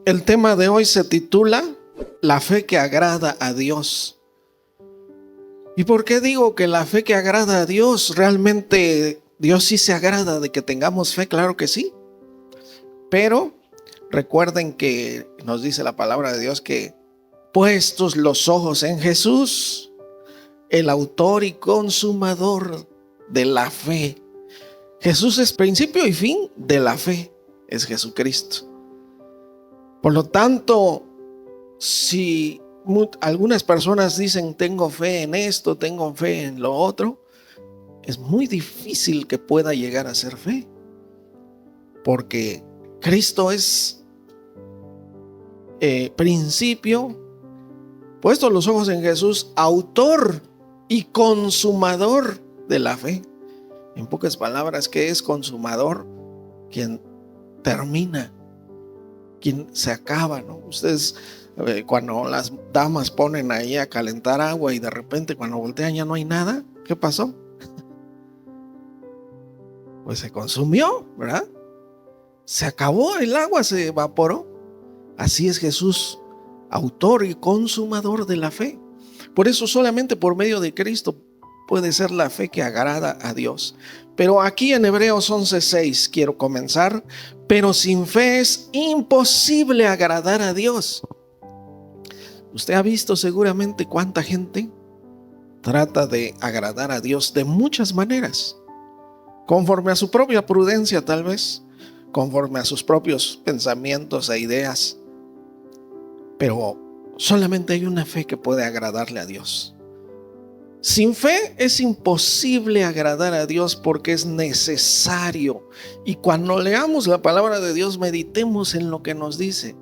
El tema de hoy se titula La fe que agrada a Dios. ¿Y por qué digo que la fe que agrada a Dios? Realmente Dios sí se agrada de que tengamos fe, claro que sí. Pero recuerden que nos dice la palabra de Dios que puestos los ojos en Jesús, el autor y consumador de la fe. Jesús es principio y fin de la fe, es Jesucristo. Por lo tanto, si algunas personas dicen tengo fe en esto, tengo fe en lo otro, es muy difícil que pueda llegar a ser fe, porque Cristo es principio, puesto los ojos en Jesús, autor y consumador de la fe. En pocas palabras, ¿qué es consumador? Quien termina, quien se acaba, ¿no? Ustedes cuando las damas ponen ahí a calentar agua y de repente cuando voltean ya no hay nada, ¿qué pasó? Pues se consumió, ¿verdad? Se acabó el agua, se evaporó. Así es Jesús, autor y consumador de la fe. Por eso solamente por medio de Cristo puede ser la fe que agrada a Dios. Pero aquí en Hebreos 11:6 quiero comenzar. Pero sin fe es imposible agradar a Dios. Usted ha visto seguramente cuánta gente trata de agradar a Dios de muchas maneras, conforme a su propia prudencia tal vez, conforme a sus propios pensamientos e ideas. Pero solamente hay una fe que puede agradarle a Dios. Sin fe es imposible agradar a Dios porque es necesario. Y cuando leamos la palabra de Dios, meditemos en lo que nos dice.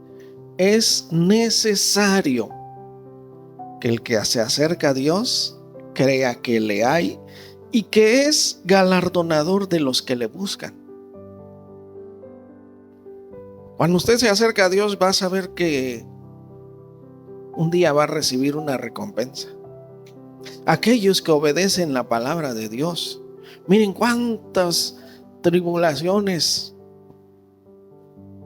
Es necesario que el que se acerca a Dios crea que le hay y que es galardonador de los que le buscan. Cuando usted se acerca a Dios, va a saber que un día va a recibir una recompensa. Aquellos que obedecen la palabra de Dios, miren cuántas tribulaciones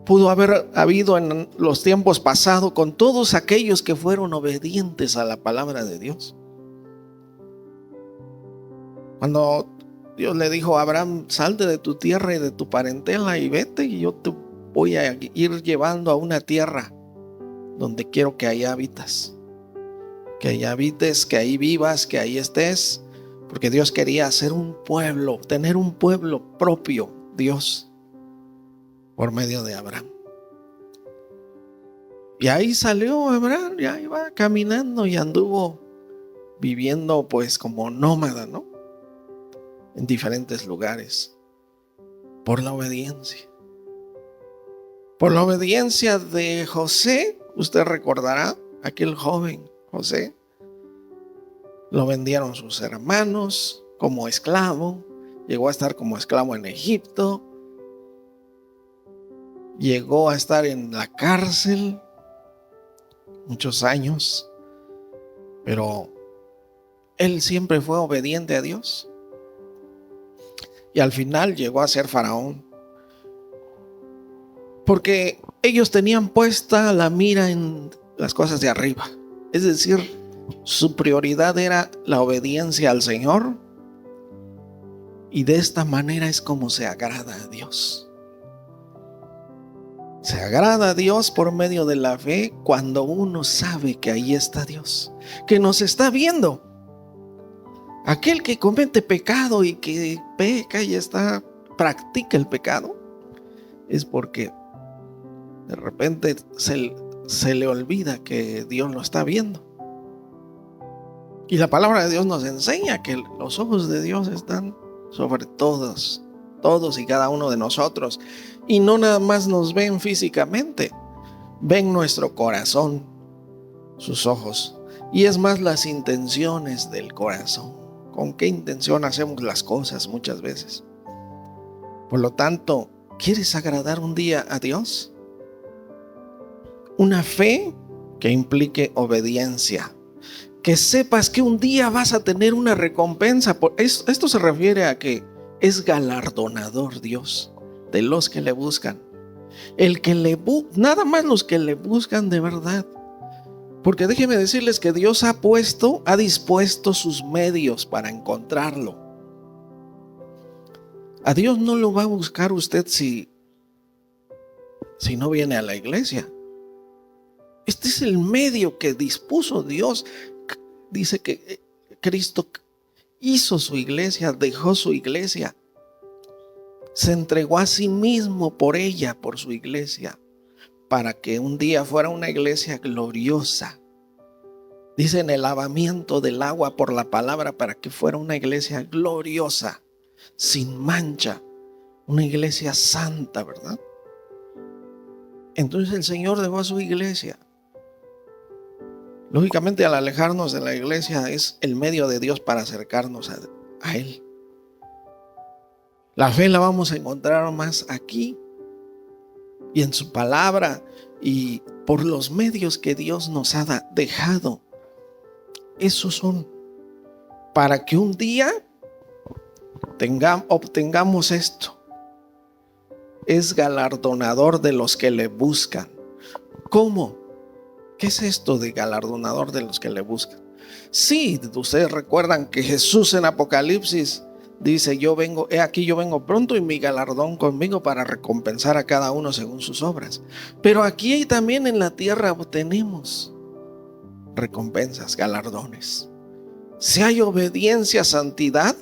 pudo haber habido en los tiempos pasados con todos aquellos que fueron obedientes a la palabra de Dios. Cuando Dios le dijo a Abraham, salte de tu tierra y de tu parentela y vete, y yo te voy a ir llevando a una tierra donde quiero que ahí habitas. Que ahí habites, que ahí vivas, que ahí estés, porque Dios quería hacer un pueblo, tener un pueblo propio, Dios, por medio de Abraham. Y ahí salió Abraham, y ahí va caminando y anduvo viviendo pues como nómada, ¿no? En diferentes lugares, por la obediencia. Por la obediencia de José, usted recordará, aquel joven José, lo vendieron sus hermanos como esclavo, llegó a estar como esclavo en Egipto, llegó a estar en la cárcel muchos años, pero él siempre fue obediente a Dios y al final llegó a ser faraón, porque ellos tenían puesta la mira en las cosas de arriba, es decir, su prioridad era la obediencia al Señor, y de esta manera es como se agrada a Dios. Se agrada a Dios por medio de la fe cuando uno sabe que ahí está Dios, que nos está viendo. Aquel que comete pecado y que peca y practica el pecado, es porque de repente se le olvida que Dios lo está viendo. Y la palabra de Dios nos enseña que los ojos de Dios están sobre todos y cada uno de nosotros. Y no nada más nos ven físicamente, ven nuestro corazón, sus ojos. Y es más las intenciones del corazón. ¿Con qué intención hacemos las cosas muchas veces? Por lo tanto, ¿quieres agradar un día a Dios? Una fe que implique obediencia. Que sepas que un día vas a tener una recompensa. Esto se refiere a que es galardonador Dios de los que le buscan. Nada más los que le buscan de verdad. Porque déjenme decirles que Dios ha dispuesto sus medios para encontrarlo. A Dios no lo va a buscar usted si no viene a la iglesia. Este es el medio que dispuso Dios. Dice que Cristo hizo su iglesia, dejó su iglesia. Se entregó a sí mismo por ella, por su iglesia, para que un día fuera una iglesia gloriosa. Dice en el lavamiento del agua por la palabra, para que fuera una iglesia gloriosa, sin mancha, una iglesia santa, ¿verdad? Entonces el Señor dejó a su iglesia. Lógicamente, al alejarnos de la iglesia es el medio de Dios para acercarnos a Él. La fe la vamos a encontrar más aquí y en su palabra y por los medios que Dios nos ha dejado. Esos son para que un día obtengamos esto. Es galardonador de los que le buscan. ¿Cómo? ¿Qué es esto de galardonador de los que le buscan? Sí, ustedes recuerdan que Jesús en Apocalipsis dice: yo vengo pronto y mi galardón conmigo para recompensar a cada uno según sus obras. Pero aquí y también en la tierra obtenemos recompensas, galardones. Si hay obediencia, santidad,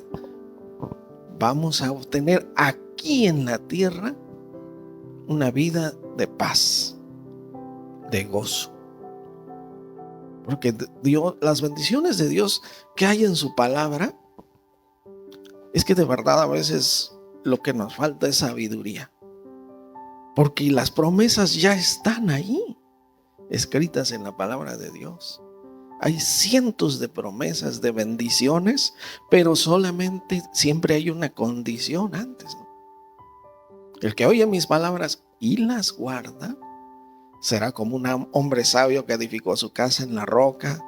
vamos a obtener aquí en la tierra una vida de paz, de gozo. Porque Dios, las bendiciones de Dios que hay en su palabra, es que de verdad a veces lo que nos falta es sabiduría. Porque las promesas ya están ahí, escritas en la palabra de Dios. Hay cientos de promesas, de bendiciones, pero solamente siempre hay una condición antes, ¿no? El que oye mis palabras y las guarda será como un hombre sabio que edificó su casa en la roca.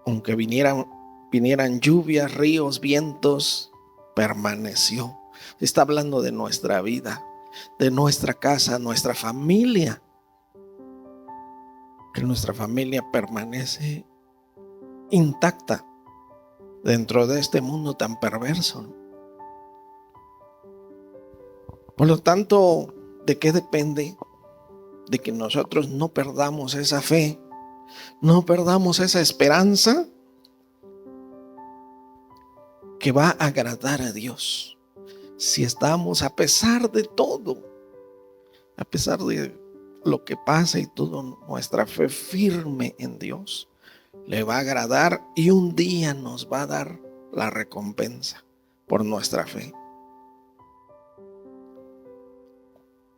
Aunque vinieran lluvias, ríos, vientos, permaneció. Está hablando de nuestra vida, de nuestra casa, nuestra familia. Que nuestra familia permanece intacta dentro de este mundo tan perverso. Por lo tanto, ¿de qué depende? De que nosotros no perdamos esa fe, no perdamos esa esperanza que va a agradar a Dios. Si estamos, a pesar de todo, a pesar de lo que pasa y todo, nuestra fe firme en Dios le va a agradar y un día nos va a dar la recompensa por nuestra fe.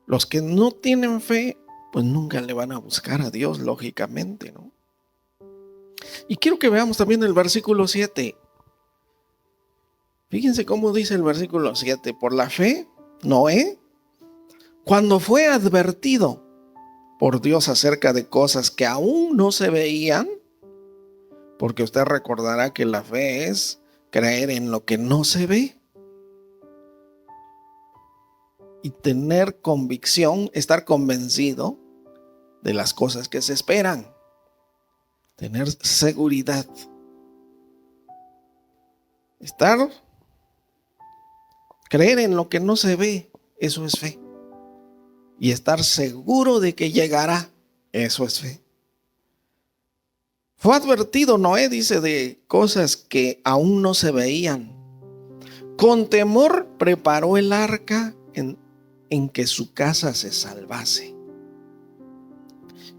Los que no tienen fe, pues nunca le van a buscar a Dios, lógicamente, ¿no? Y quiero que veamos también el versículo 7. Fíjense cómo dice el versículo 7. Por la fe, Noé, cuando fue advertido por Dios acerca de cosas que aún no se veían, porque usted recordará que la fe es creer en lo que no se ve. Y tener convicción, estar convencido de las cosas que se esperan. Tener seguridad. Creer en lo que no se ve, eso es fe. Y estar seguro de que llegará, eso es fe. Fue advertido Noé, dice, de cosas que aún no se veían. Con temor preparó el arca en que su casa se salvase.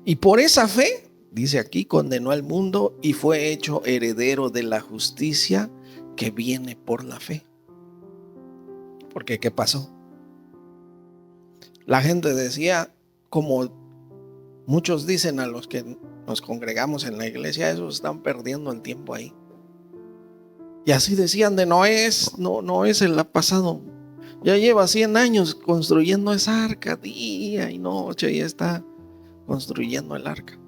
Y por esa fe, dice aquí, condenó al mundo y fue hecho heredero de la justicia que viene por la fe. Porque ¿qué pasó? La gente decía, como muchos dicen a los que nos congregamos en la iglesia, esos están perdiendo el tiempo ahí. Y así decían de Noé, Noé se la ha pasado. Ya lleva 100 años construyendo esa arca, día y noche, y está construyendo el arca.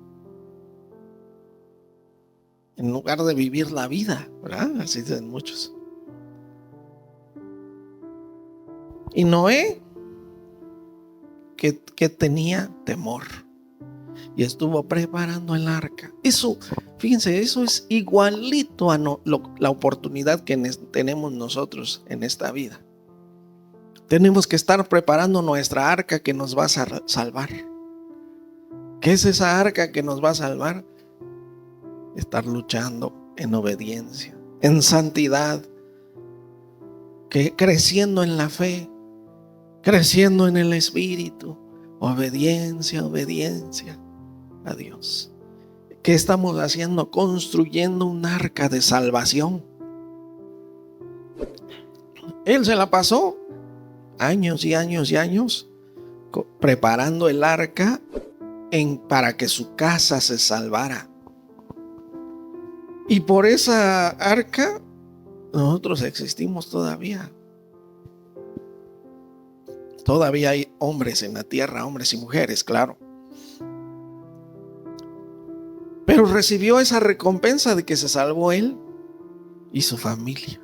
En lugar de vivir la vida, ¿verdad? Así dicen muchos. Y Noé que tenía temor y estuvo preparando el arca. Eso, fíjense, eso es igualito a la oportunidad que tenemos nosotros en esta vida. Tenemos que estar preparando nuestra arca que nos va a salvar. ¿Qué es esa arca que nos va a salvar? Estar luchando en obediencia, en santidad, creciendo en la fe, creciendo en el Espíritu. Obediencia a Dios. ¿Qué estamos haciendo? Construyendo un arca de salvación. Él se la pasó años y años y años preparando el arca para que su casa se salvara. Y por esa arca nosotros existimos todavía. Todavía hay hombres en la tierra, hombres y mujeres, claro. Pero recibió esa recompensa de que se salvó él y su familia.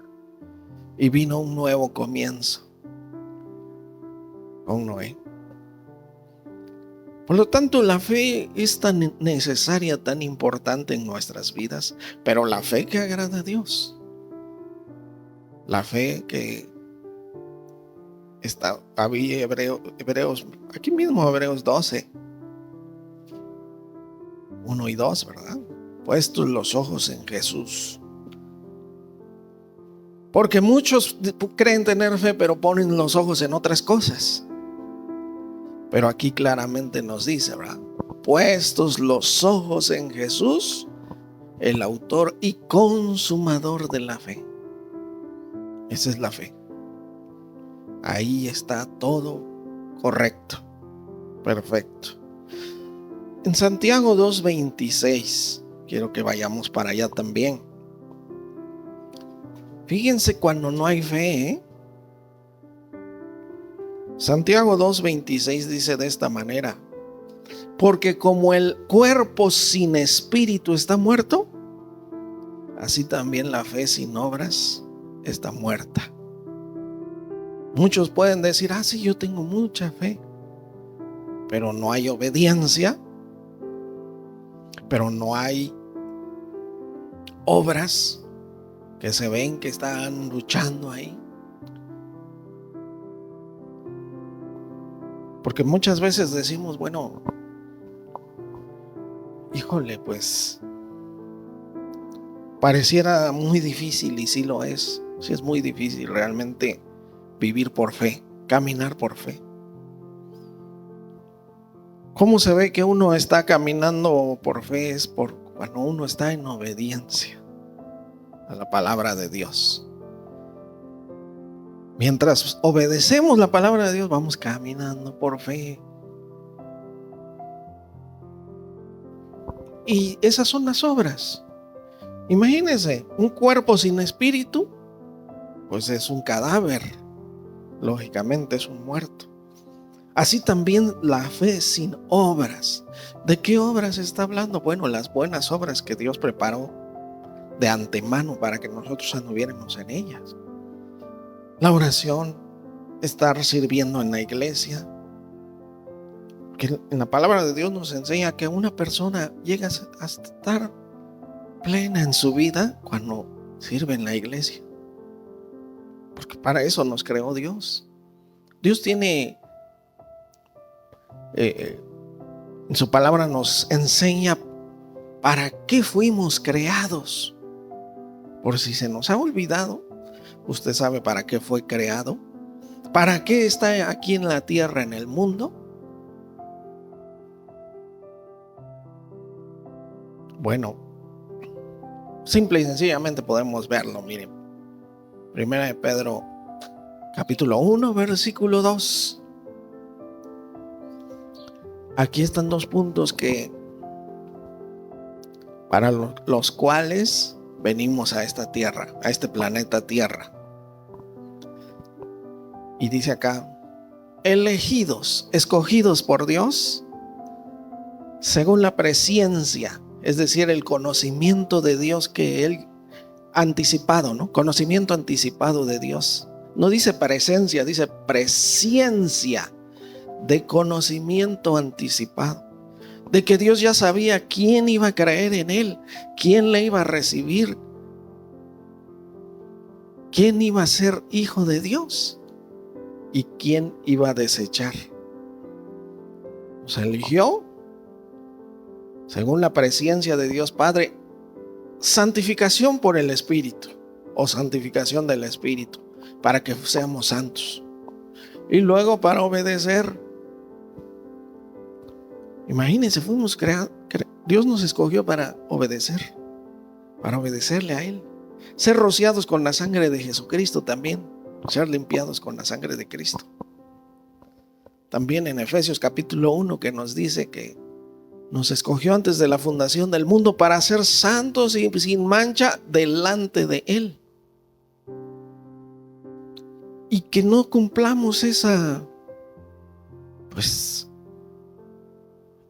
Y vino un nuevo comienzo con Noé. Por lo tanto, la fe es tan necesaria, tan importante en nuestras vidas, pero la fe que agrada a Dios. La fe que había Hebreos, aquí mismo Hebreos 12, 1 y 2, ¿verdad? Puestos los ojos en Jesús. Porque muchos creen tener fe, pero ponen los ojos en otras cosas. Pero aquí claramente nos dice, ¿verdad? Puestos los ojos en Jesús, el autor y consumador de la fe. Esa es la fe. Ahí está todo correcto, perfecto. En Santiago 2:26, quiero que vayamos para allá también. Fíjense cuando no hay fe, ¿eh? Santiago 2:26 dice de esta manera: porque como el cuerpo sin espíritu está muerto, así también la fe sin obras está muerta. Muchos pueden decir, sí, yo tengo mucha fe, pero no hay obediencia, pero no hay obras que se ven que están luchando ahí. Porque muchas veces decimos, bueno, híjole, pues pareciera muy difícil, y sí lo es. Sí es muy difícil realmente vivir por fe, caminar por fe. ¿Cómo se ve que uno está caminando por fe? Es cuando uno está en obediencia a la palabra de Dios. Mientras obedecemos la palabra de Dios, vamos caminando por fe. Y esas son las obras. Imagínense, un cuerpo sin espíritu, pues es un cadáver. Lógicamente es un muerto. Así también la fe sin obras. ¿De qué obras está hablando? Bueno, las buenas obras que Dios preparó de antemano para que nosotros anduviéramos en ellas. La oración, estar sirviendo en la iglesia. Que en la palabra de Dios nos enseña que una persona llega a estar plena en su vida cuando sirve en la iglesia. Porque para eso nos creó Dios. Dios tiene, en su palabra nos enseña para qué fuimos creados. Por si se nos ha olvidado, usted sabe para qué fue creado, para qué está aquí en la tierra, en el mundo. Bueno, simple y sencillamente podemos verlo, miren. Primera de Pedro, capítulo 1, versículo 2. Aquí están dos puntos para los cuales venimos a esta tierra, a este planeta Tierra. Y dice acá, elegidos, escogidos por Dios, según la presciencia, es decir, el conocimiento de Dios que Él anticipado, ¿no? Conocimiento anticipado de Dios. No dice presencia, dice presciencia de conocimiento anticipado, de que Dios ya sabía quién iba a creer en Él, quién le iba a recibir, quién iba a ser hijo de Dios y quién iba a desechar. Nos eligió según la presciencia de Dios Padre, santificación por el Espíritu o santificación del Espíritu, para que seamos santos. Y luego para obedecer. Imagínense, fuimos creados, Dios nos escogió para obedecer, para obedecerle a Él. Ser rociados con la sangre de Jesucristo también, ser limpiados con la sangre de Cristo. También en Efesios capítulo 1 que nos dice que nos escogió antes de la fundación del mundo para ser santos y sin mancha delante de Él. Y que no cumplamos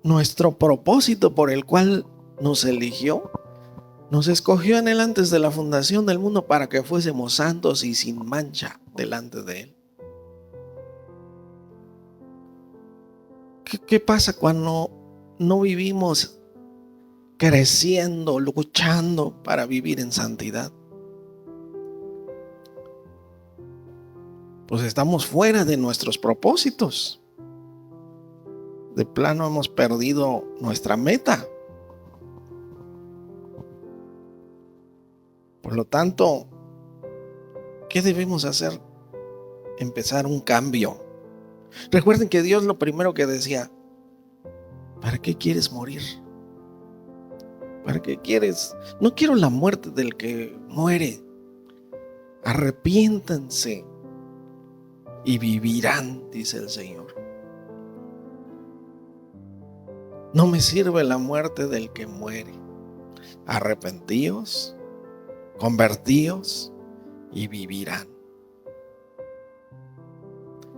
nuestro propósito por el cual nos eligió. Nos escogió en Él antes de la fundación del mundo para que fuésemos santos y sin mancha delante de Él. ¿Qué pasa cuando no vivimos creciendo, luchando para vivir en santidad? Pues estamos fuera de nuestros propósitos. De plano hemos perdido nuestra meta. Por lo tanto, ¿qué debemos hacer? Empezar un cambio. Recuerden que Dios lo primero que decía: ¿para qué quieres morir? ¿Para qué quieres? No quiero la muerte del que muere. Arrepiéntanse y vivirán, dice el Señor. No me sirve la muerte del que muere. Arrepentíos, convertíos y vivirán.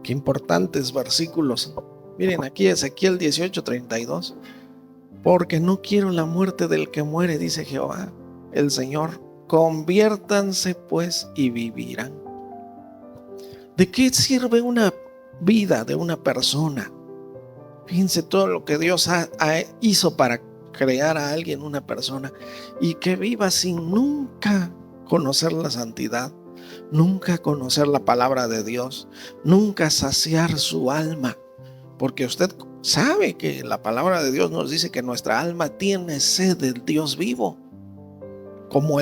Qué importantes versículos. Miren aquí Ezequiel 18:32. Porque no quiero la muerte del que muere, dice Jehová, el Señor. Conviértanse pues y vivirán. ¿De qué sirve una vida de una persona? Fíjense todo lo que Dios hizo para crear a alguien, una persona, y que viva sin nunca conocer la santidad, nunca conocer la palabra de Dios, nunca saciar su alma. Porque usted sabe que la palabra de Dios nos dice que nuestra alma tiene sed del Dios vivo. Como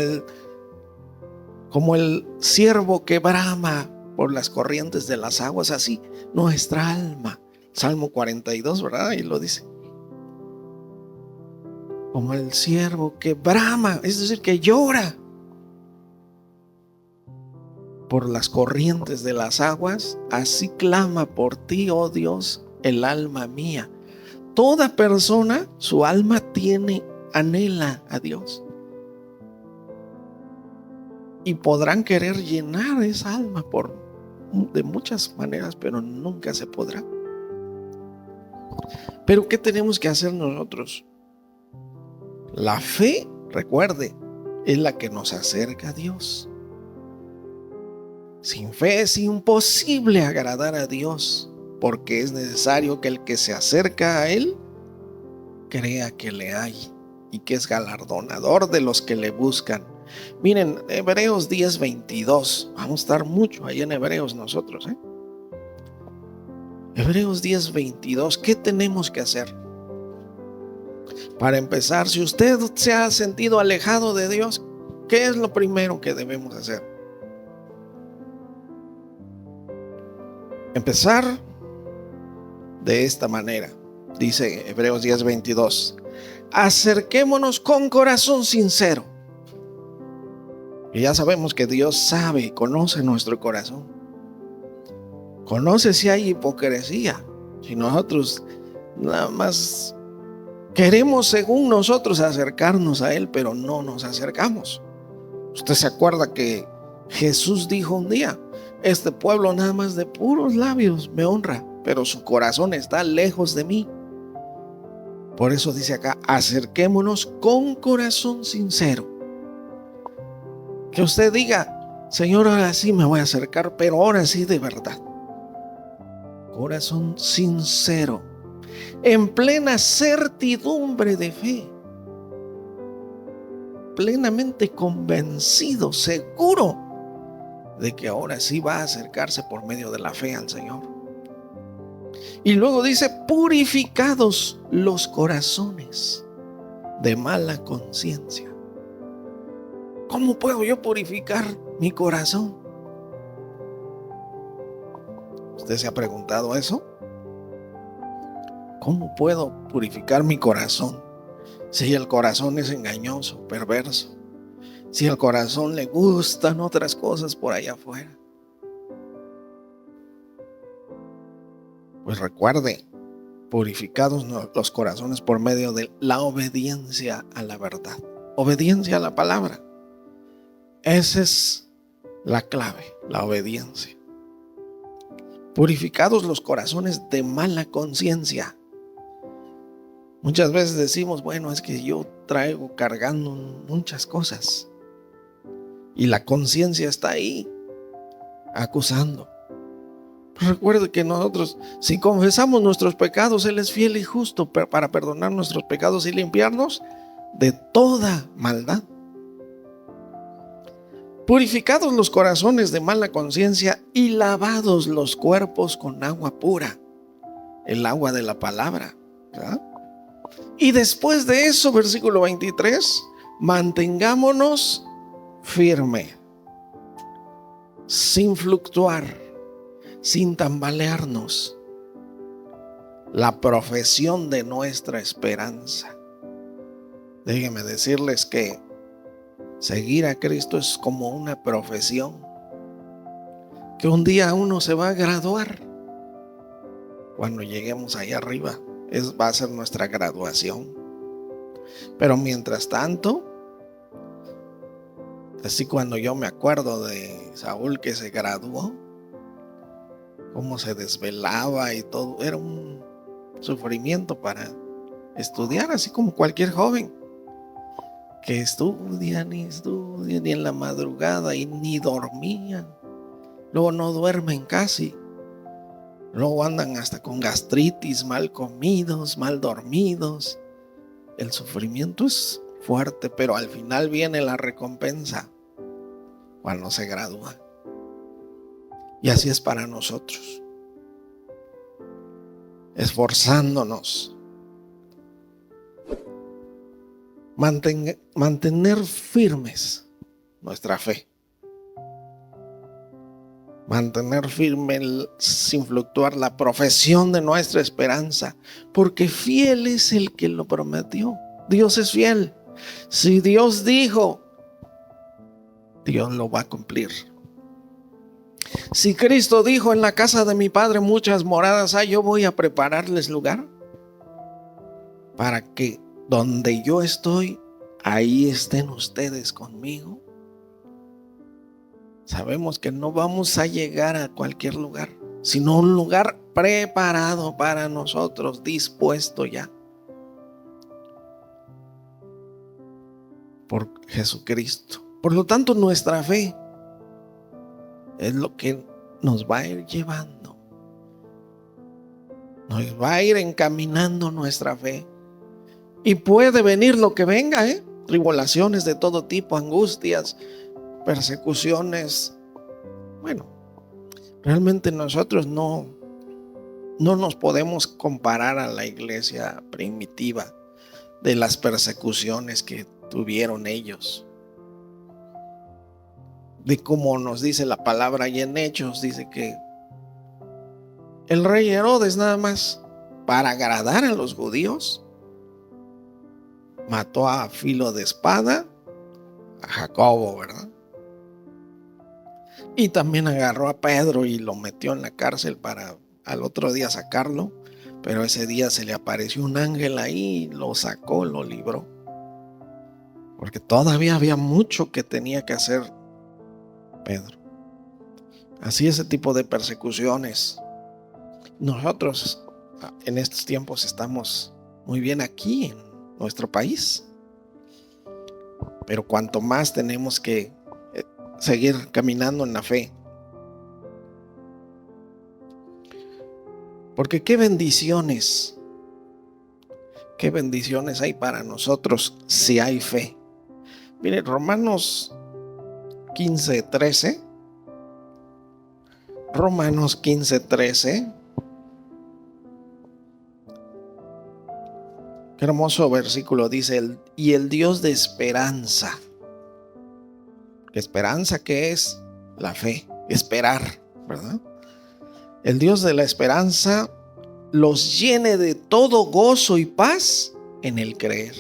el ciervo que brama por las corrientes de las aguas, así nuestra alma. Salmo 42, ¿verdad? Y lo dice. Como el ciervo que brama, es decir, que llora por las corrientes de las aguas, así clama por ti, oh Dios, el alma mía. Toda persona, su alma anhela a Dios. Y podrán querer llenar esa alma de muchas maneras, pero nunca se podrá. Pero ¿qué tenemos que hacer nosotros? La fe, recuerde, es la que nos acerca a Dios. Sin fe es imposible agradar a Dios, porque es necesario que el que se acerca a Él crea que le hay y que es galardonador de los que le buscan. Miren, Hebreos 10:22. Vamos a estar mucho ahí en Hebreos nosotros, Hebreos 10:22. ¿Qué tenemos que hacer? Para empezar, si usted se ha sentido alejado de Dios, ¿qué es lo primero que debemos hacer? Empezar de esta manera. Dice Hebreos 10:22. Acerquémonos con corazón sincero. Y ya sabemos que Dios sabe, conoce nuestro corazón. Conoce si hay hipocresía. Si nosotros nada más queremos según nosotros acercarnos a Él, pero no nos acercamos. Usted se acuerda que Jesús dijo un día: este pueblo nada más de puros labios me honra, pero su corazón está lejos de mí. Por eso dice acá: acerquémonos con corazón sincero. Que usted diga: Señor, ahora sí me voy a acercar, pero ahora sí de verdad. corazón sincero, en plena certidumbre de fe, plenamente convencido, seguro de que ahora sí va a acercarse por medio de la fe al Señor. Y luego dice, purificados los corazones de mala conciencia. ¿Cómo puedo yo purificar mi corazón? ¿Usted se ha preguntado eso? ¿Cómo puedo purificar mi corazón? Si el corazón es engañoso, perverso, si el corazón le gustan otras cosas por allá afuera. Pues recuerde, purificados los corazones por medio de la obediencia a la verdad, obediencia a la palabra. Esa es la clave, la obediencia. Purificados los corazones de mala conciencia. Muchas veces decimos, bueno, es que yo traigo cargando muchas cosas y la conciencia está ahí acusando. Pero recuerde que nosotros, si confesamos nuestros pecados, Él es fiel y justo para perdonar nuestros pecados y limpiarnos de toda maldad. Purificados los corazones de mala conciencia y lavados los cuerpos con agua pura, el agua de la palabra, ¿verdad? Y después de eso, versículo 23, mantengámonos firme, sin fluctuar, sin tambalearnos, la profesión de nuestra esperanza. Déjenme decirles que seguir a Cristo es como una profesión, que un día uno se va a graduar. Cuando lleguemos allá arriba, va a ser nuestra graduación. Pero mientras tanto, así cuando yo me acuerdo de Saúl que se graduó, cómo se desvelaba y todo, era un sufrimiento para estudiar, así como cualquier joven que estudian y en la madrugada y ni dormían, luego no duermen casi, luego andan hasta con gastritis, mal comidos, mal dormidos. El sufrimiento es fuerte, pero al final viene la recompensa cuando se gradúa. Y así es para nosotros, esforzándonos, mantener firmes nuestra fe, mantener firme sin fluctuar la profesión de nuestra esperanza, porque fiel es el que lo prometió. Dios es fiel. Si Dios dijo, Dios lo va a cumplir. Si Cristo dijo, en la casa de mi Padre muchas moradas hay, yo voy a prepararles lugar para que donde yo estoy, ahí estén ustedes conmigo. Sabemos que no vamos a llegar a cualquier lugar, sino un lugar preparado para nosotros, dispuesto ya por Jesucristo. Por lo tanto, nuestra fe es lo que nos va a ir llevando, nos va a ir encaminando nuestra fe. Y puede venir lo que venga, tribulaciones de todo tipo, angustias, persecuciones. Bueno, realmente nosotros no nos podemos comparar a la iglesia primitiva de las persecuciones que tuvieron ellos. De cómo nos dice la palabra y en Hechos, dice que el rey Herodes, nada más para agradar a los judíos, mató a filo de espada a Jacobo, ¿verdad? Y también agarró a Pedro y lo metió en la cárcel para al otro día sacarlo, pero ese día se le apareció un ángel ahí, lo sacó, lo libró, porque todavía había mucho que tenía que hacer Pedro. Así, ese tipo de persecuciones. Nosotros en estos tiempos estamos muy bien aquí en nuestro país, pero cuanto más tenemos que seguir caminando en la fe. Porque qué bendiciones hay para nosotros si hay fe. Mire, Romanos 15:13. Romanos 15:13. Qué hermoso versículo dice, y el Dios de esperanza. ¿Esperanza qué es? La fe, esperar, ¿verdad? El Dios de la esperanza los llene de todo gozo y paz en el creer.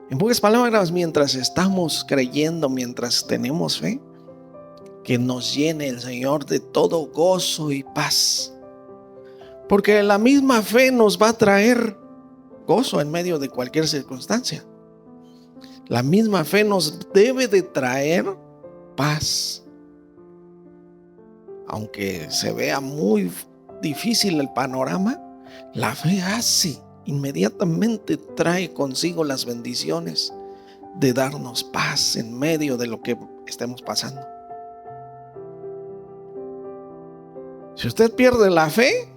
En pocas palabras, mientras estamos creyendo, mientras tenemos fe, que nos llene el Señor de todo gozo y paz. Porque la misma fe nos va a traer gozo en medio de cualquier circunstancia. La misma fe nos debe de traer paz. Aunque se vea muy difícil el panorama, la fe inmediatamente trae consigo las bendiciones de darnos paz en medio de lo que estemos pasando. Si usted pierde la fe,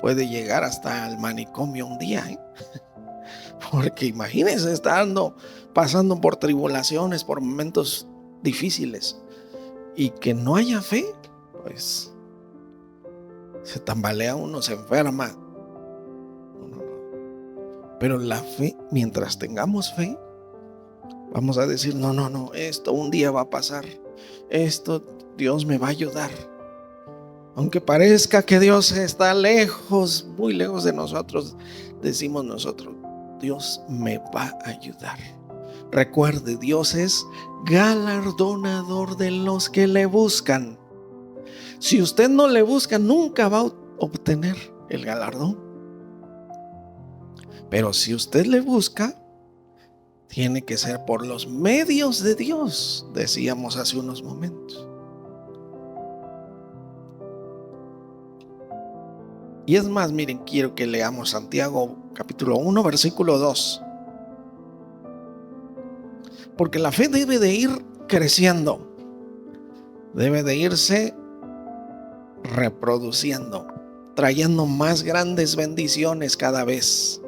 puede llegar hasta el manicomio un día, porque imagínese pasando por tribulaciones, por momentos difíciles, y que no haya fe, pues se tambalea uno, se enferma. Pero la fe, mientras tengamos fe, vamos a decir, no, esto un día va a pasar, esto Dios me va a ayudar. Aunque parezca que Dios está lejos, muy lejos de nosotros, decimos nosotros, Dios me va a ayudar. Recuerde, Dios es galardonador de los que le buscan. Si usted no le busca, nunca va a obtener el galardón. Pero si usted le busca, tiene que ser por los medios de Dios, decíamos hace unos momentos. Y es más, miren, quiero que leamos Santiago capítulo 1, versículo 2. Porque la fe debe de ir creciendo, debe de irse reproduciendo, trayendo más grandes bendiciones cada vez.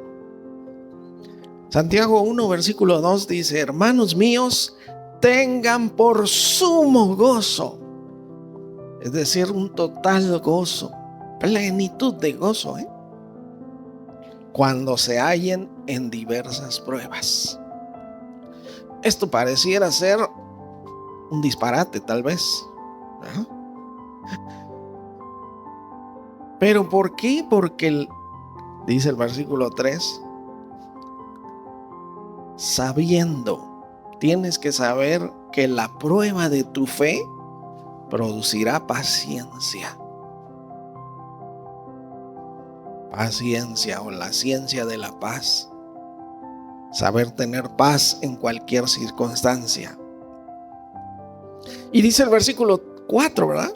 Santiago 1, versículo 2 dice, hermanos míos, tengan por sumo gozo, es decir, un total gozo, plenitud de gozo, cuando se hallen en diversas pruebas. Esto pareciera ser un disparate, tal vez. ¿Pero por qué? Porque dice el versículo 3, sabiendo, tienes que saber que la prueba de tu fe producirá paciencia. Paciencia, o la ciencia de la paz. Saber tener paz en cualquier circunstancia. Y dice el versículo 4, ¿verdad?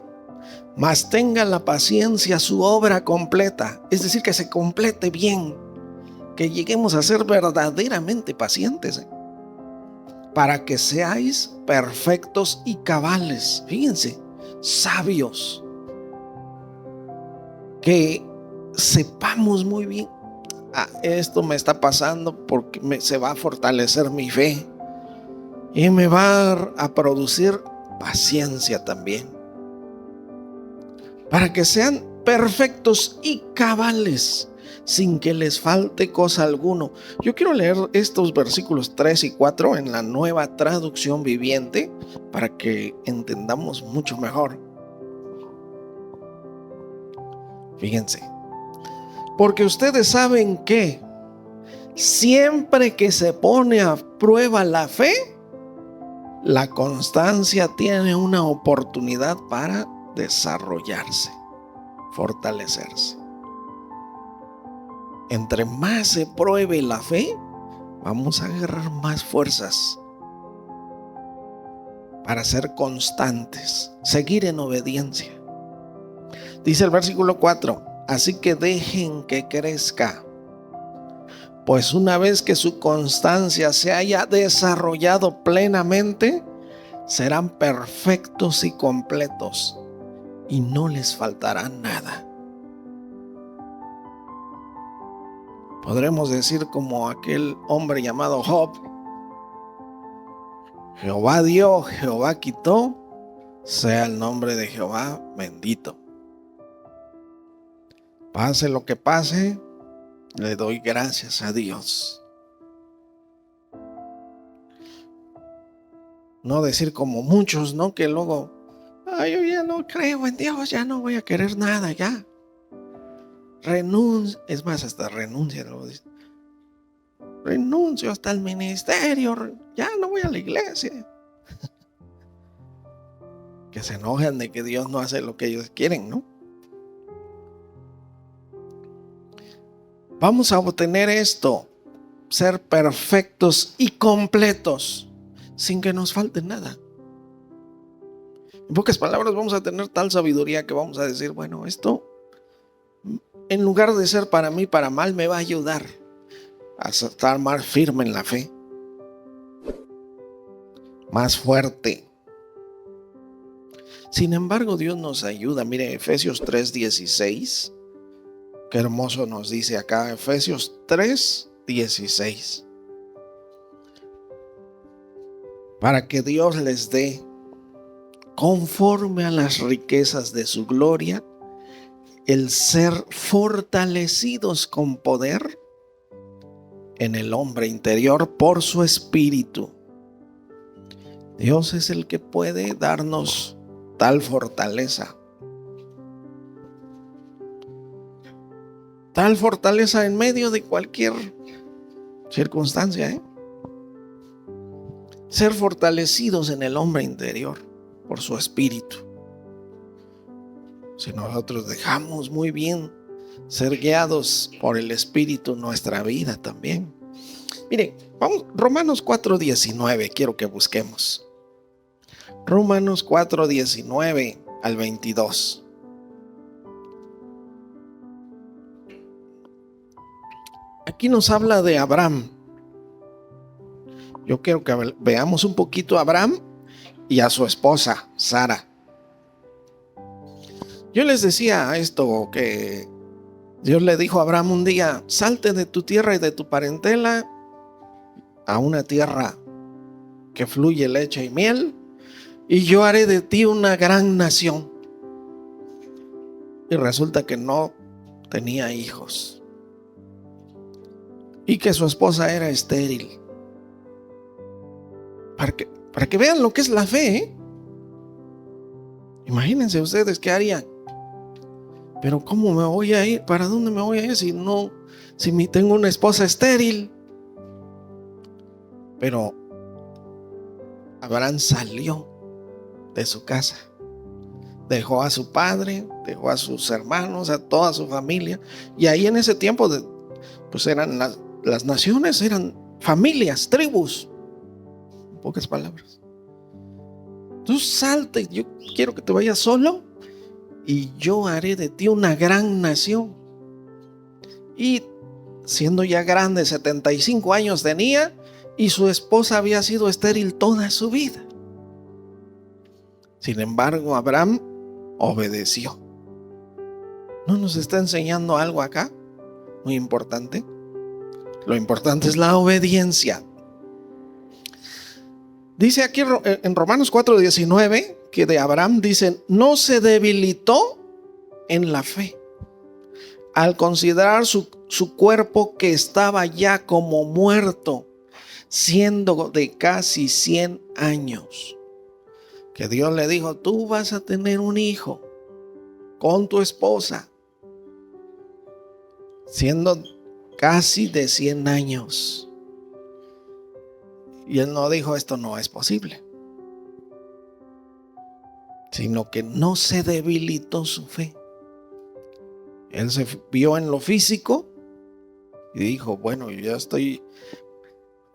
Mas tenga la paciencia su obra completa, es decir, que se complete bien, que lleguemos a ser verdaderamente pacientes, para que seáis perfectos y cabales, fíjense, sabios, que sepamos muy bien, esto me está pasando porque se va a fortalecer mi fe y me va a producir paciencia también, para que sean perfectos y cabales, sin que les falte cosa alguno. Yo quiero leer estos versículos 3 y 4 en la Nueva Traducción Viviente para que entendamos mucho mejor. Fíjense, porque ustedes saben que siempre que se pone a prueba la fe, la constancia tiene una oportunidad para desarrollarse, fortalecerse. Entre más se pruebe la fe, vamos a agarrar más fuerzas para ser constantes, seguir en obediencia. Dice el versículo 4, así que dejen que crezca, pues una vez que su constancia se haya desarrollado plenamente, serán perfectos y completos y no les faltará nada. Podremos decir como aquel hombre llamado Job: Jehová dio, Jehová quitó, sea el nombre de Jehová bendito. Pase lo que pase, le doy gracias a Dios. No decir como muchos, ¿no? Que luego, yo ya no creo en Dios, ya no voy a querer nada, ya. Renuncio, es más, hasta renuncia, luego dice. Renuncio hasta el ministerio, ya no voy a la iglesia. Que se enojan de que Dios no hace lo que ellos quieren, ¿no? Vamos a obtener esto, ser perfectos y completos, sin que nos falte nada. En pocas palabras, vamos a tener tal sabiduría que vamos a decir, bueno, esto, en lugar de ser para mí para mal, me va a ayudar a estar más firme en la fe, más fuerte. Sin embargo, Dios nos ayuda. Mire, Efesios 3:16. Qué hermoso nos dice acá, Efesios 3:16. Para que Dios les dé, conforme a las riquezas de su gloria, el ser fortalecidos con poder en el hombre interior por su espíritu. Dios es el que puede darnos tal fortaleza. Tal fortaleza en medio de cualquier circunstancia, Ser fortalecidos en el hombre interior por su espíritu. Si nosotros dejamos muy bien ser guiados por el espíritu nuestra vida también. Miren, vamos, Romanos 4:19, quiero que busquemos. Romanos 4:19 al 22. Aquí nos habla de Abraham. Yo quiero que veamos un poquito a Abraham y a su esposa, Sara. Yo les decía esto, que Dios le dijo a Abraham un día: salte de tu tierra y de tu parentela a una tierra que fluye leche y miel, y yo haré de ti una gran nación. Y resulta que no tenía hijos. Y que su esposa era estéril. Para que vean lo que es la fe, Imagínense ustedes qué harían. Pero ¿cómo me voy a ir? ¿Para dónde me voy a ir si tengo una esposa estéril? Pero Abraham salió de su casa. Dejó a su padre, dejó a sus hermanos, a toda su familia. Y ahí en ese tiempo, pues eran las naciones, eran familias, tribus. En pocas palabras. Tú salte, yo quiero que te vayas solo y yo haré de ti una gran nación. Y siendo ya grande, 75 años tenía, y su esposa había sido estéril toda su vida. Sin embargo, Abraham obedeció. ¿No nos está enseñando algo acá? Muy importante. Lo importante es la obediencia. Dice aquí en Romanos 4:19 que de Abraham dicen: no se debilitó en la fe al considerar su cuerpo que estaba ya como muerto, siendo de casi 100 años. Que Dios le dijo: tú vas a tener un hijo con tu esposa, siendo casi de 100 años. Y él no dijo: esto no es posible, sino que no se debilitó su fe. Él se vio en lo físico y dijo: bueno, yo ya estoy.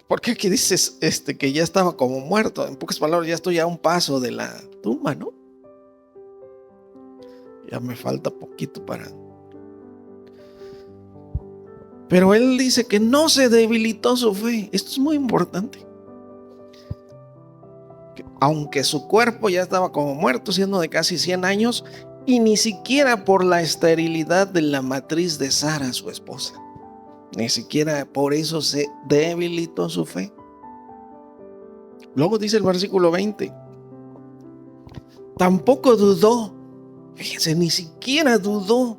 Porque aquí dices que ya estaba como muerto. En pocas palabras, ya estoy a un paso de la tumba, ¿no? Ya me falta poquito para. Pero él dice que no se debilitó su fe. Esto es muy importante. Aunque su cuerpo ya estaba como muerto, siendo de casi 100 años, y ni siquiera por la esterilidad de la matriz de Sara, su esposa. Ni siquiera por eso se debilitó su fe. Luego dice el versículo 20. Tampoco dudó. Fíjense, ni siquiera dudó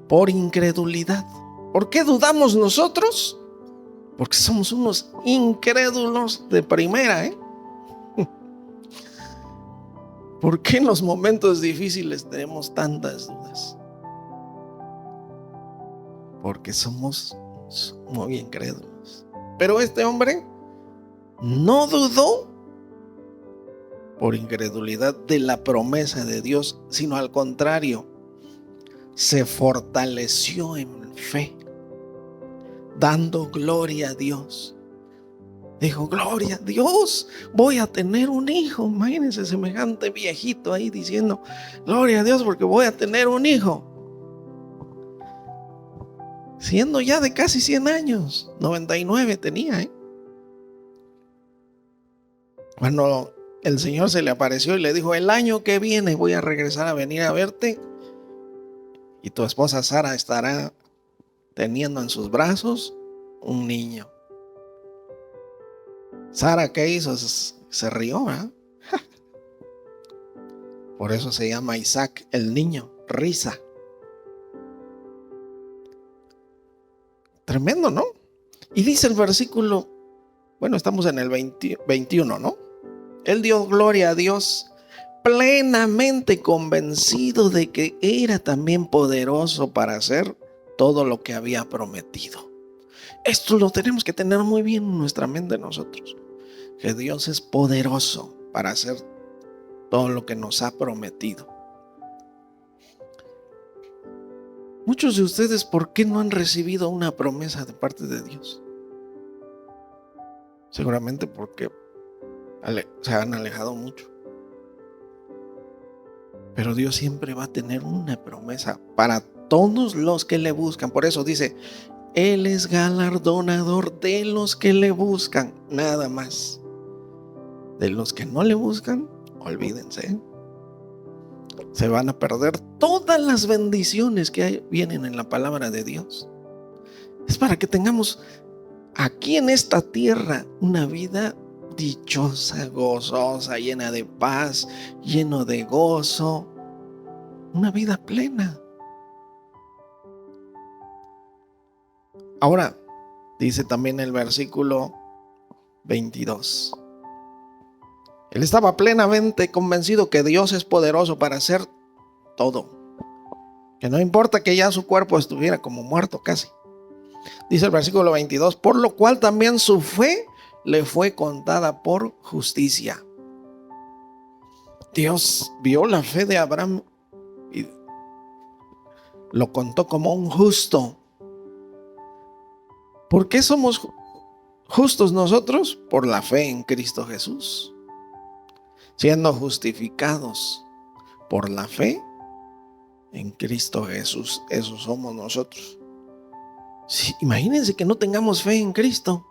por incredulidad. ¿Por qué dudamos nosotros? Porque somos unos incrédulos de primera, ¿Por qué en los momentos difíciles tenemos tantas dudas? Porque somos muy incrédulos. Pero este hombre no dudó por incredulidad de la promesa de Dios, sino al contrario, se fortaleció en fe, dando gloria a Dios. Dijo, gloria a Dios, voy a tener un hijo. Imagínense semejante viejito ahí diciendo, gloria a Dios porque voy a tener un hijo. Siendo ya de casi 100 años, 99 tenía, Cuando el Señor se le apareció y le dijo, el año que viene voy a regresar a venir a verte y tu esposa Sara estará teniendo en sus brazos un niño. Sara, ¿qué hizo? Se rió, ¿verdad? Por eso se llama Isaac el niño, risa. Tremendo, ¿no? Y dice el versículo, bueno, estamos en el 21, ¿no? Él dio gloria a Dios, plenamente convencido de que era también poderoso para hacer todo lo que había prometido. Esto lo tenemos que tener muy bien en nuestra mente nosotros, que Dios es poderoso para hacer todo lo que nos ha prometido. Muchos de ustedes, ¿por qué no han recibido una promesa de parte de Dios? Seguramente porque se han alejado mucho. Pero Dios siempre va a tener una promesa para todos los que le buscan. Por eso dice, Él es galardonador de los que le buscan, nada más. De los que no le buscan, olvídense. Se van a perder todas las bendiciones que vienen en la palabra de Dios. Es para que tengamos aquí en esta tierra una vida dichosa, gozosa, llena de paz, lleno de gozo, una vida plena. Ahora, dice también el versículo 22. Él estaba plenamente convencido que Dios es poderoso para hacer todo. Que no importa que ya su cuerpo estuviera como muerto casi. Dice el versículo 22, por lo cual también su fe le fue contada por justicia. Dios vio la fe de Abraham y lo contó como un justo. ¿Por qué somos justos nosotros? Por la fe en Cristo Jesús. Siendo justificados por la fe en Cristo Jesús. Eso somos nosotros. Sí, imagínense que no tengamos fe en Cristo.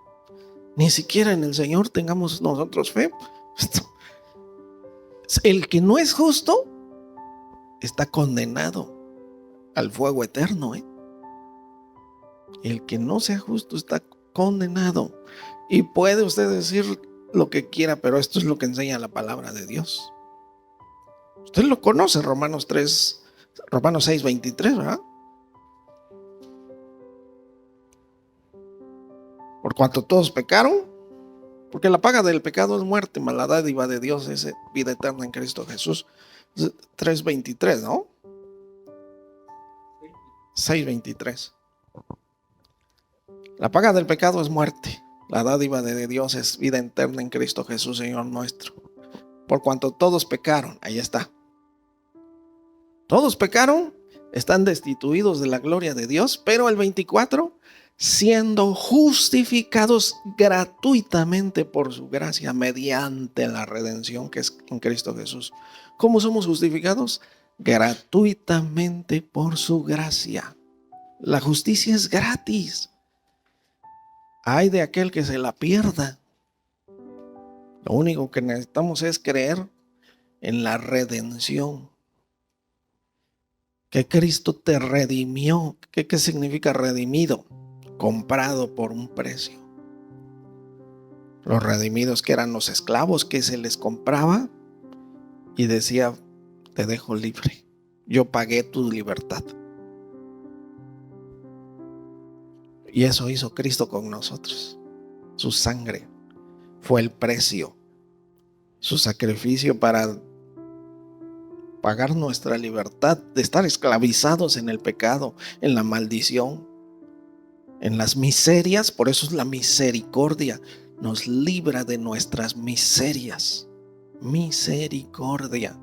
Ni siquiera en el Señor tengamos nosotros fe. El que no es justo está condenado al fuego eterno. El que no sea justo está condenado. Y puede usted decir lo que quiera, pero esto es lo que enseña la palabra de Dios. Usted lo conoce, Romanos 6, 23, ¿verdad? Por cuanto todos pecaron, porque la paga del pecado es muerte, mas la dádiva de Dios es vida eterna en Cristo Jesús. 3:23, ¿no? 6:23. La paga del pecado es muerte, la dádiva de Dios es vida eterna en Cristo Jesús, Señor nuestro. Por cuanto todos pecaron, ahí está. Todos pecaron, están destituidos de la gloria de Dios, pero el 24, siendo justificados gratuitamente por su gracia mediante la redención que es en Cristo Jesús. ¿Cómo somos justificados? Gratuitamente por su gracia. La justicia es gratis. Ay de aquel que se la pierda. Lo único que necesitamos es creer en la redención. que Cristo te redimió. ¿Qué significa redimido? Comprado por un precio. Los redimidos, que eran los esclavos que se les compraba y decía, te dejo libre, yo pagué tu libertad. Y eso hizo Cristo con nosotros. Su sangre fue el precio, su sacrificio para pagar nuestra libertad de estar esclavizados en el pecado, en la maldición, en las miserias. Por eso es la misericordia, nos libra de nuestras miserias. Misericordia.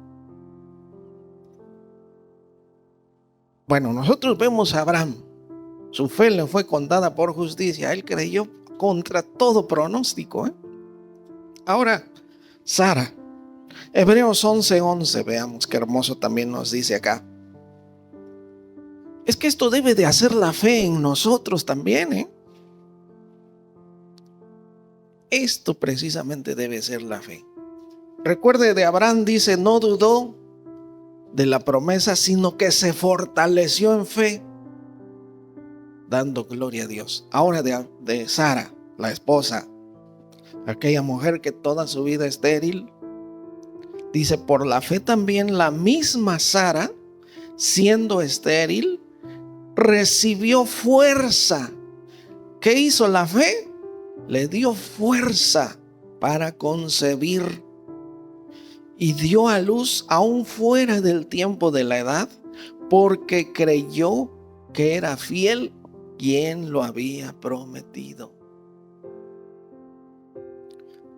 Bueno, nosotros vemos a Abraham, su fe le fue contada por justicia, él creyó contra todo pronóstico. Ahora, Sara, Hebreos 11:11, veamos qué hermoso también nos dice acá. Es que esto debe de hacer la fe en nosotros también, Esto precisamente debe ser la fe. Recuerde, de Abraham dice, no dudó de la promesa, sino que se fortaleció en fe, dando gloria a Dios. Ahora de Sara, la esposa, aquella mujer que toda su vida estéril, dice, por la fe también la misma Sara, siendo estéril, recibió fuerza. ¿Qué hizo la fe? Le dio fuerza para concebir y dio a luz aún fuera del tiempo de la edad, porque creyó que era fiel quien lo había prometido.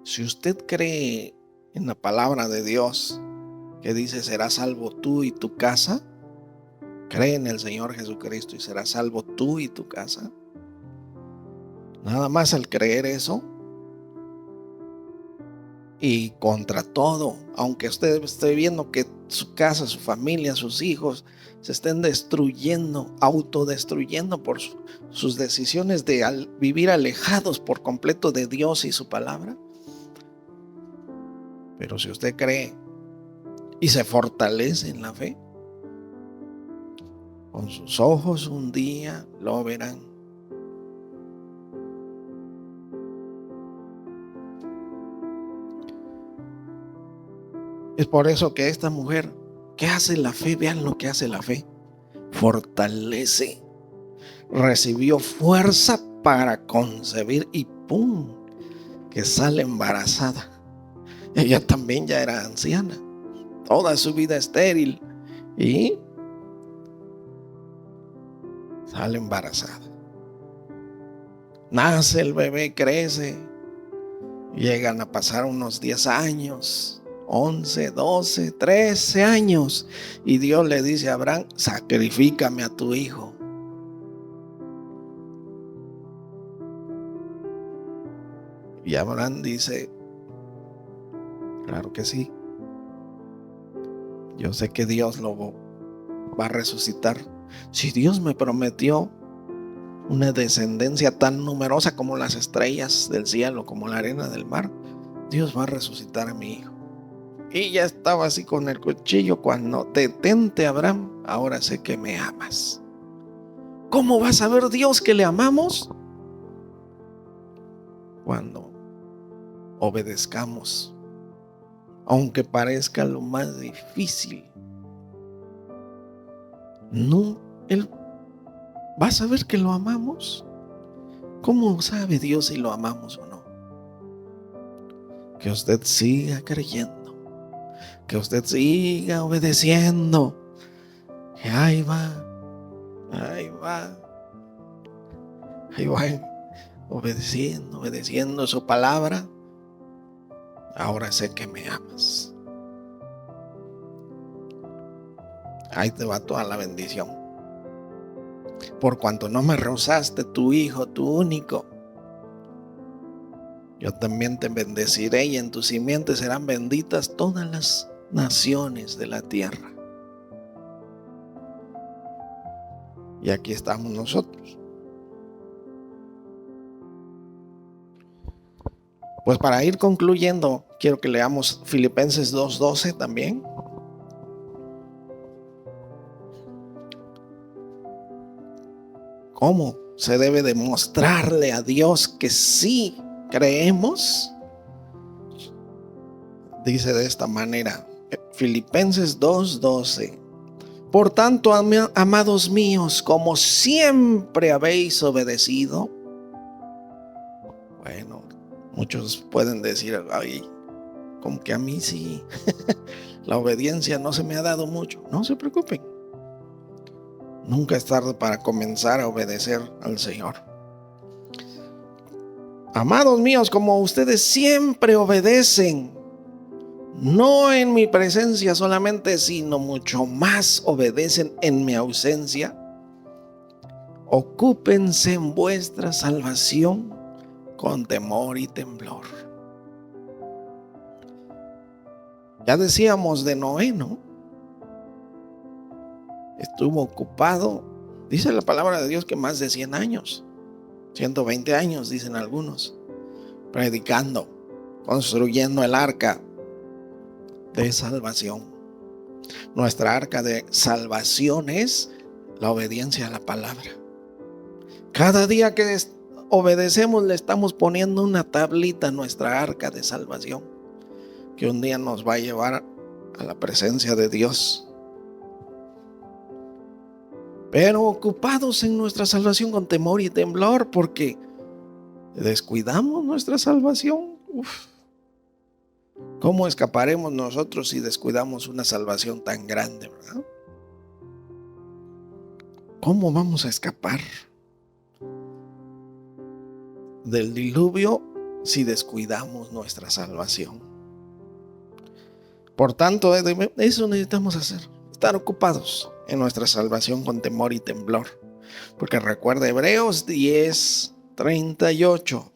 Si usted cree en la palabra de Dios que dice serás salvo tú y tu casa, cree en el Señor Jesucristo y serás salvo tú y tu casa. Nada más al creer eso, y contra todo, aunque usted esté viendo que su casa, su familia, sus hijos se estén destruyendo, autodestruyendo por sus decisiones de vivir alejados por completo de Dios y su palabra. Pero si usted cree y se fortalece en la fe, con sus ojos un día lo verán. Es por eso que esta mujer, ¿qué hace la fe? Vean lo que hace la fe. Fortalece. Recibió fuerza para concebir y ¡pum!, que sale embarazada. Ella también ya era anciana, toda su vida estéril, y sale embarazada. Nace el bebé, crece, llegan a pasar unos 10 años, 11, 12, 13 años, y Dios le dice a Abraham, sacrifícame a tu hijo. Y Abraham dice, claro que sí, yo sé que Dios lo va a resucitar. Si Dios me prometió una descendencia tan numerosa como las estrellas del cielo, como la arena del mar, Dios va a resucitar a mi hijo. Y ya estaba así con el cuchillo cuando, detente Abraham, ahora sé que me amas. ¿Cómo va a saber Dios que le amamos? Cuando obedezcamos, aunque parezca lo más difícil. No, Él va a saber que lo amamos. ¿Cómo sabe Dios si lo amamos o no? Que usted siga creyendo, que usted siga obedeciendo, que ahí va, obedeciendo su palabra. Ahora sé que me amas. Ahí te va toda la bendición. Por cuanto no me rehusaste tu hijo, tu único, yo también te bendeciré, y en tu simiente serán benditas todas las naciones de la tierra. Y aquí estamos nosotros. Pues para ir concluyendo, quiero que leamos Filipenses 2:12 también. ¿Cómo se debe demostrarle a Dios que sí creemos? Dice de esta manera, Filipenses 2:12. Por tanto, amados míos, como siempre habéis obedecido. Bueno, muchos pueden decir, ay, como que a mí sí, la obediencia no se me ha dado mucho. No se preocupen. Nunca es tarde para comenzar a obedecer al Señor. Amados míos, como ustedes siempre obedecen, no en mi presencia solamente, sino mucho más obedecen en mi ausencia, ocúpense en vuestra salvación con temor y temblor. Ya decíamos de Noé, ¿no? Estuvo ocupado, dice la palabra de Dios, que más de 100 años, 120 años dicen algunos, predicando, construyendo el arca de salvación. Nuestra arca de salvación es la obediencia a la palabra. Cada día que obedecemos le estamos poniendo una tablita a nuestra arca de salvación, que un día nos va a llevar a la presencia de Dios. Pero ocupados en nuestra salvación con temor y temblor, porque descuidamos nuestra salvación. ¿Cómo escaparemos nosotros si descuidamos una salvación tan grande, verdad? ¿Cómo vamos a escapar del diluvio si descuidamos nuestra salvación? Por tanto, eso necesitamos hacer, estar ocupados en nuestra salvación con temor y temblor. Porque recuerda Hebreos 10:38.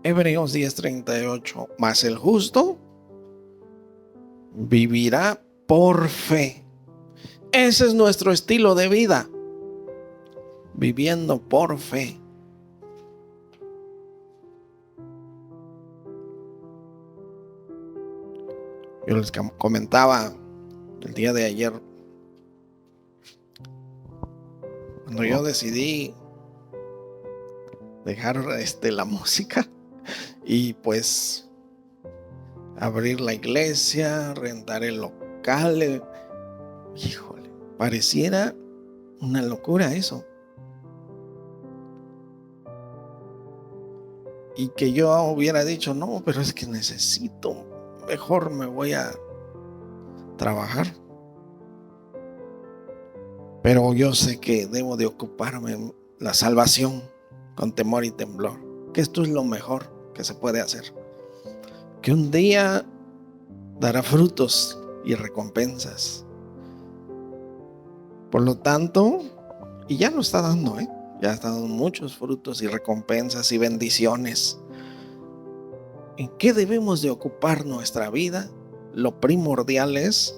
Hebreos 10:38. Mas el justo vivirá por fe. Ese es nuestro estilo de vida, viviendo por fe. Yo les comentaba el día de ayer, cuando yo decidí dejar la música y pues abrir la iglesia, rentar el local. Híjole, pareciera una locura eso. Y que yo hubiera dicho, no, pero es que necesito, mejor me voy a trabajar. Pero yo sé que debo de ocuparme en la salvación con temor y temblor, que esto es lo mejor que se puede hacer, que un día dará frutos y recompensas. Por lo tanto, y ya lo está dando, ya está dando muchos frutos y recompensas y bendiciones. ¿En qué debemos de ocupar nuestra vida? Lo primordial es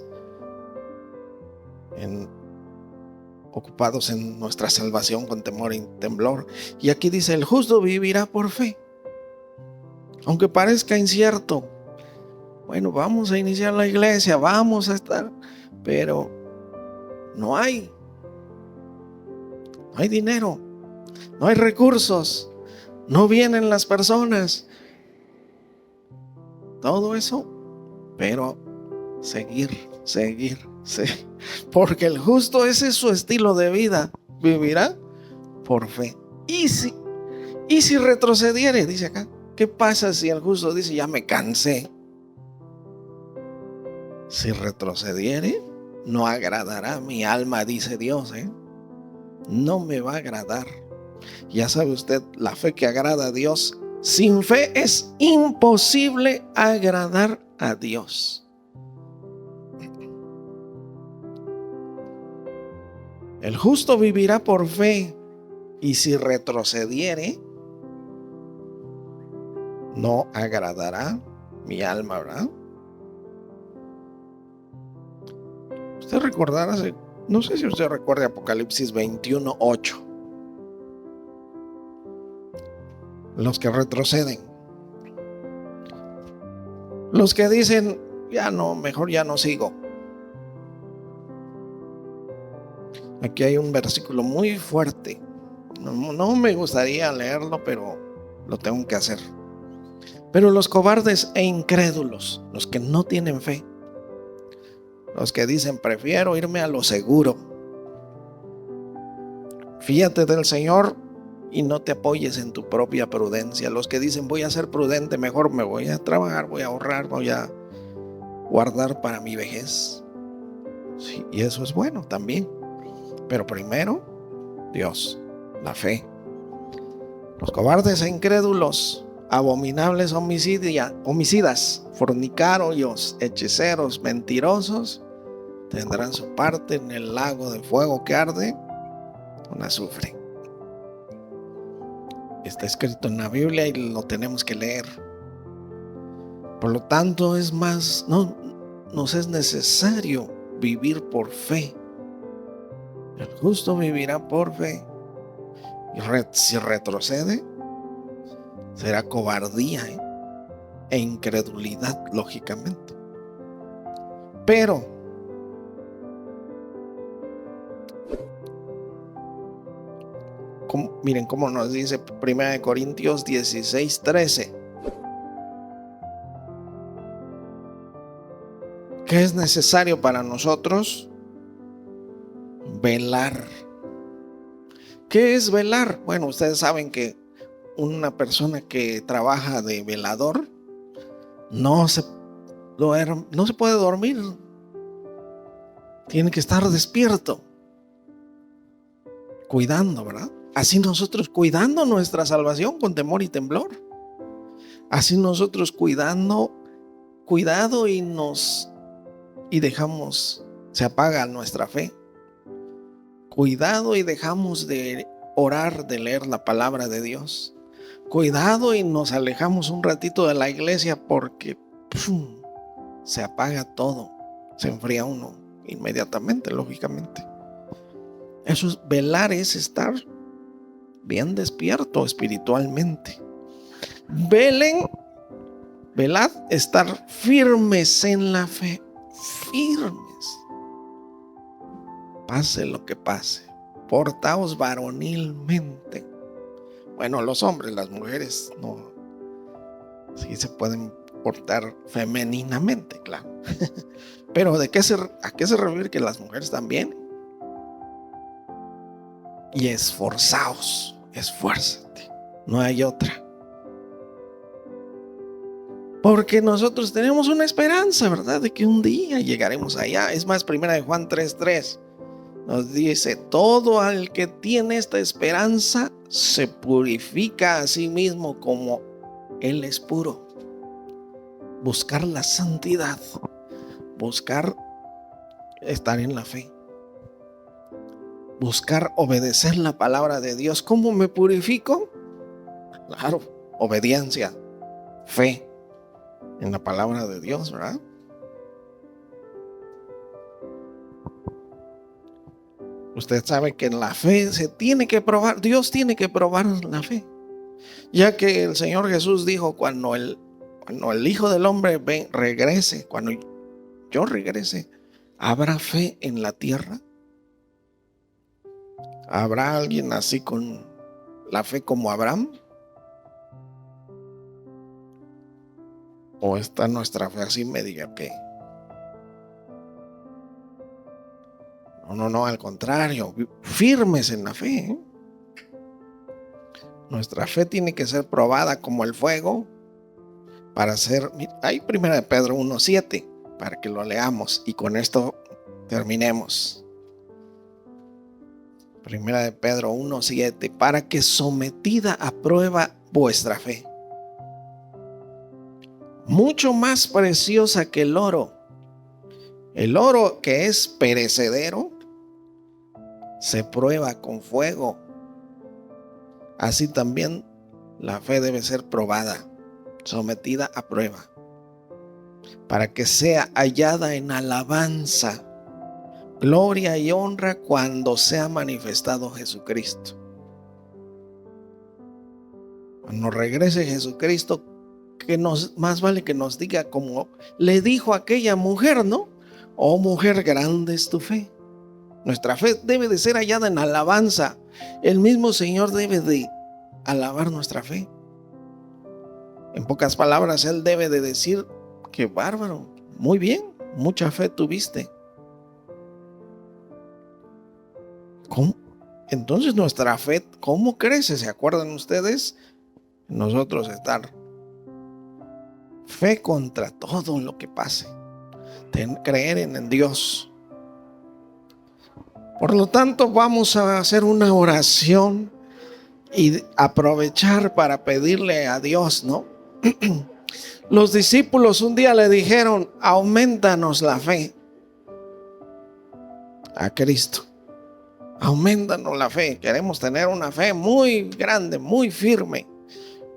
ocupados en nuestra salvación con temor y temblor. Y aquí dice, el justo vivirá por fe. Aunque parezca incierto, bueno, vamos a iniciar la iglesia, vamos a estar, pero no hay dinero, no hay recursos, no vienen las personas, todo eso, pero seguir, porque el justo, ese es su estilo de vida, vivirá por fe. Y si retrocediere, dice acá, ¿qué pasa si el justo dice, ya me cansé? Si retrocediere, no agradará mi alma, dice Dios, no me va a agradar. Ya sabe usted, la fe que agrada a Dios, sin fe es imposible agradar a Dios. El justo vivirá por fe, y si retrocediere, no agradará mi alma, ¿verdad? Usted recordará, no sé si usted recuerda Apocalipsis 21:8. Los que retroceden, los que dicen, ya no, mejor ya no sigo. Aquí hay un versículo muy fuerte. No me gustaría leerlo, pero lo tengo que hacer. Pero los cobardes e incrédulos, los que no tienen fe, los que dicen prefiero irme a lo seguro, fíjate del Señor y no te apoyes en tu propia prudencia. Los que dicen voy a ser prudente, mejor me voy a trabajar, voy a ahorrar, voy a guardar para mi vejez. Sí, y eso es bueno también. Pero primero, Dios, la fe. Los cobardes e incrédulos, abominables homicidas, fornicarios, hechiceros, mentirosos, tendrán su parte en el lago de fuego que arde con azufre. Está escrito en la Biblia y lo tenemos que leer. Por lo tanto, nos es necesario vivir por fe. El justo vivirá por fe. Y si retrocede, será cobardía e incredulidad, lógicamente. Pero miren cómo nos dice 1 Corintios 16:13. ¿Qué es necesario para nosotros? Velar. ¿Qué es velar? Bueno, ustedes saben que una persona que trabaja de velador no se puede dormir. Tiene que estar despierto, cuidando, ¿verdad? Así nosotros cuidando nuestra salvación con temor y temblor. Así nosotros cuidado y dejamos, se apaga nuestra fe. Cuidado y dejamos de orar, de leer la palabra de Dios. Cuidado y nos alejamos un ratito de la iglesia porque se apaga todo, se enfría uno inmediatamente, lógicamente. Eso es velar, es estar bien despierto espiritualmente. Velad, estar firmes en la fe, firmes. Pase lo que pase, portaos varonilmente. Bueno, los hombres, las mujeres no, sí se pueden portar femeninamente, claro. Pero ¿a qué se refiere que las mujeres también? Y esforzaos, esfuérzate, no hay otra. Porque nosotros tenemos una esperanza, ¿verdad? De que un día llegaremos allá. Es más, 1 Juan 3:3 nos dice, todo al que tiene esta esperanza se purifica a sí mismo como Él es puro. Buscar la santidad, buscar estar en la fe, buscar obedecer la palabra de Dios. ¿Cómo me purifico? Claro, obediencia, fe en la palabra de Dios, ¿verdad? Usted sabe que en la fe se tiene que probar, Dios tiene que probar la fe. Ya que el Señor Jesús dijo, cuando el Hijo del Hombre regrese, cuando yo regrese, ¿habrá fe en la tierra? ¿Habrá alguien así con la fe como Abraham? ¿O está nuestra fe así media que? No, al contrario, firmes en la fe, ¿eh? Nuestra fe tiene que ser probada como el fuego para ser. Hay 1 Pedro 1:7 para que lo leamos y con esto terminemos. 1 Pedro 1:7 para que sometida a prueba vuestra fe, mucho más preciosa que el oro que es perecedero, se prueba con fuego. Así también la fe debe ser probada, sometida a prueba, para que sea hallada en alabanza, gloria y honra cuando sea manifestado Jesucristo. Cuando regrese Jesucristo, más vale que nos diga como le dijo a aquella mujer, ¿no? Oh mujer, grande es tu fe. Nuestra fe debe de ser hallada en alabanza. El mismo Señor debe de alabar nuestra fe. En pocas palabras, Él debe de decir: qué bárbaro, muy bien, mucha fe tuviste. ¿Cómo? Entonces nuestra fe, ¿cómo crece? ¿Se acuerdan ustedes? Nosotros estar fe contra todo lo que pase. Creer en Dios. Por lo tanto, vamos a hacer una oración y aprovechar para pedirle a Dios, ¿no? Los discípulos un día le dijeron: aumentanos la fe. A Cristo. Aumentanos la fe. Queremos tener una fe muy grande, muy firme,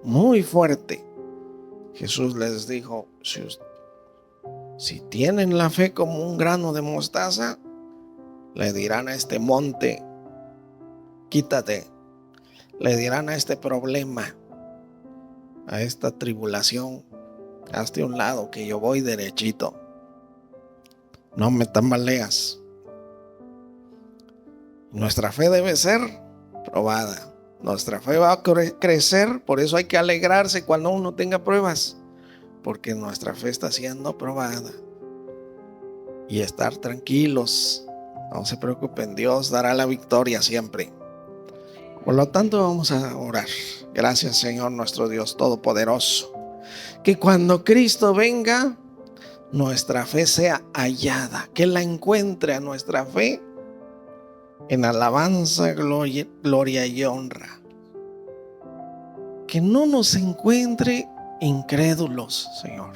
muy fuerte. Jesús les dijo: si tienen la fe como un grano de mostaza, le dirán a este monte: quítate. Le dirán a este problema, a esta tribulación: hazte a un lado, que yo voy derechito. No me tambaleas. Nuestra fe debe ser probada. Nuestra fe va a crecer. Por eso hay que alegrarse cuando uno tenga pruebas, porque nuestra fe está siendo probada. Y estar tranquilos. No se preocupen, Dios dará la victoria siempre. Por lo tanto, vamos a orar. Gracias, Señor nuestro Dios Todopoderoso, que cuando Cristo venga, nuestra fe sea hallada, que la encuentre a nuestra fe en alabanza, gloria y honra. Que no nos encuentre incrédulos, Señor.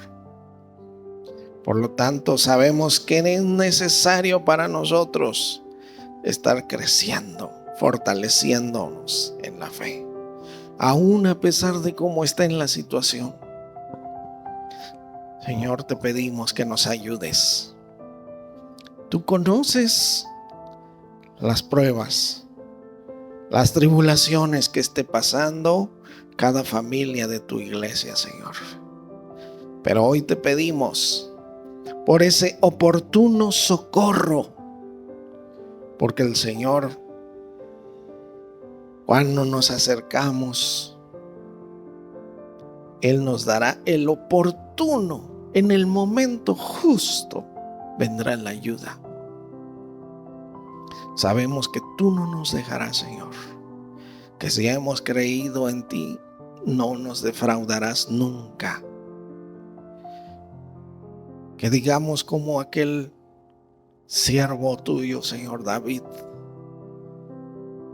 Por lo tanto, sabemos que es necesario para nosotros estar creciendo, fortaleciéndonos en la fe, aún a pesar de cómo está en la situación. Señor, te pedimos que nos ayudes. Tú conoces las pruebas, las tribulaciones que esté pasando cada familia de tu iglesia, Señor. Pero hoy te pedimos por ese oportuno socorro, porque el Señor, cuando nos acercamos, Él nos dará el oportuno, en el momento justo vendrá la ayuda. Sabemos que tú no nos dejarás, Señor, que si hemos creído en ti, no nos defraudarás nunca. Que digamos como aquel siervo tuyo, Señor David,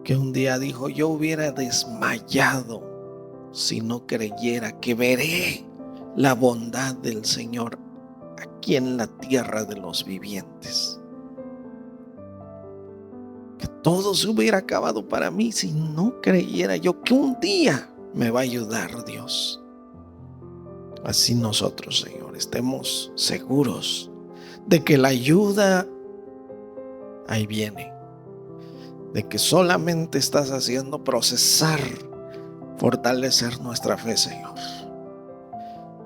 que un día dijo: yo hubiera desmayado si no creyera que veré la bondad del Señor aquí en la tierra de los vivientes. Que todo se hubiera acabado para mí si no creyera yo que un día me va a ayudar Dios. Así nosotros, Señor, estemos seguros de que la ayuda ahí viene, de que solamente estás haciendo procesar, fortalecer nuestra fe, Señor.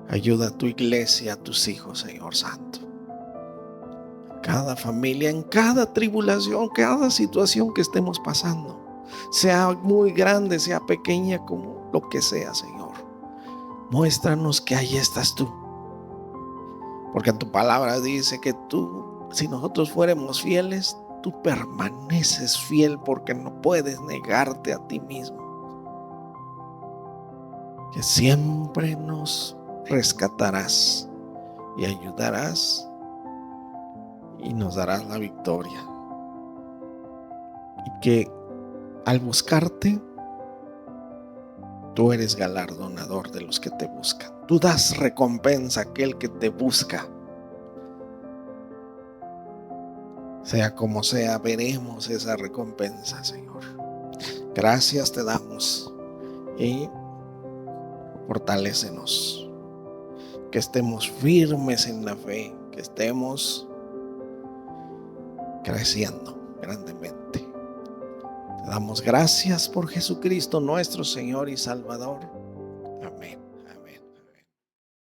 Ayuda a tu iglesia, a tus hijos, Señor Santo. Cada familia, en cada tribulación, cada situación que estemos pasando, sea muy grande, sea pequeña, como lo que sea, Señor. Muéstranos que ahí estás tú. Porque tu palabra dice que tú, si nosotros fuéramos fieles, tú permaneces fiel, porque no puedes negarte a ti mismo. Que siempre nos rescatarás y ayudarás y nos darás la victoria. Y que al buscarte, tú eres galardonador de los que te buscan. Tú das recompensa a aquel que te busca. Sea como sea, veremos esa recompensa, Señor. Gracias te damos y fortalécenos. Que estemos firmes en la fe, que estemos creciendo grandemente. Te damos gracias por Jesucristo, nuestro Señor y Salvador.